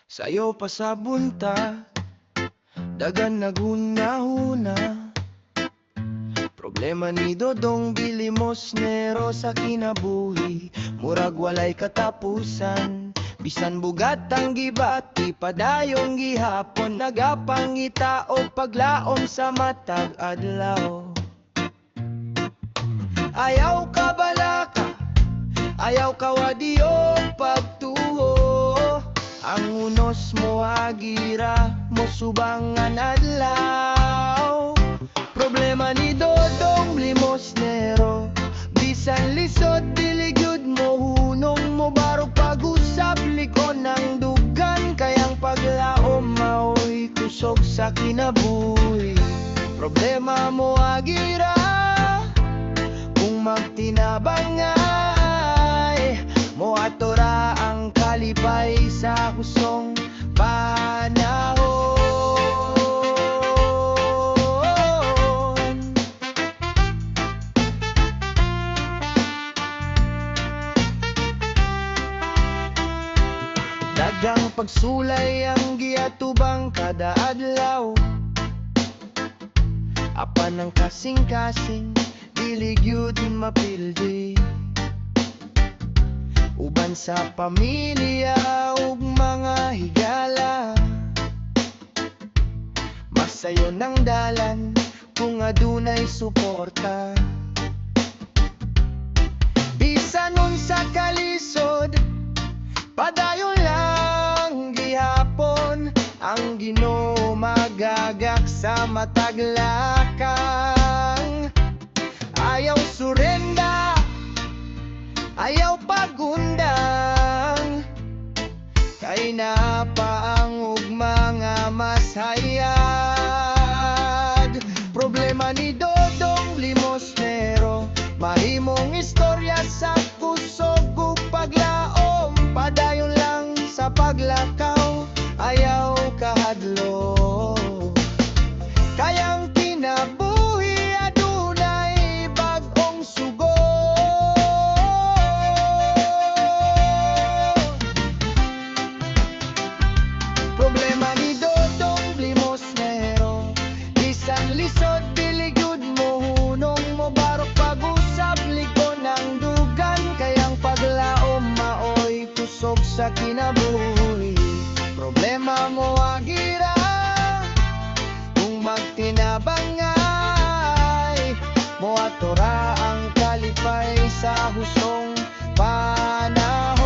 Sayo pa sa bunta, dagan naghuna-huna. Problema ni Dodong bilimosnero sa kinabuhi, murag walay katapusan. Bisan bugat ang gibati, padayong gihapon, nagapangita o paglaom sa matag adlaw. Ayaw ka balaka, ayaw ka wadi o pagtuho. Ang unos mo agira, mo subangan adlaw. Problema ni Dodong limosnero, bisan lisod diligyud mo hunong mo barog pag-usap likon ng dugan. Kayang paglaom mao'y kusog sa kinabuhi. Problema mo agira, kung magtinabang ay mo atora ang kalipay sa kusong panahon. Dagang pagsulay ang giatubang kada adlaw, apan ang kasing-kasing diligyud mapildi. Uban sa pamilya ug mga higala, masayo ng dalan kung adunay suporta. Bisan unsa kalisod, padayon lang gihapon, ang Ginoo magagak sa matag lakang. Ayaw surenda, ayaw pagundang, kay na pa ang ugmang masayad. Problema ni Dodong limosnero, mahimong istorya sa kusog ug paglaom. Padayon lang sa paglakaw, ayaw kahadlo. Kayang kinabuhi adunay bag-ong sugo. Problema ni Dodong limosnero, bisan lisod diligyud mo hunong mo barok pag-usap likon ng dugan. Kayang paglaom mao'y kusog sa kinabuhi. Problema mo agira, kung magtinabang ay mo atora ang kalipay sa husong panahon.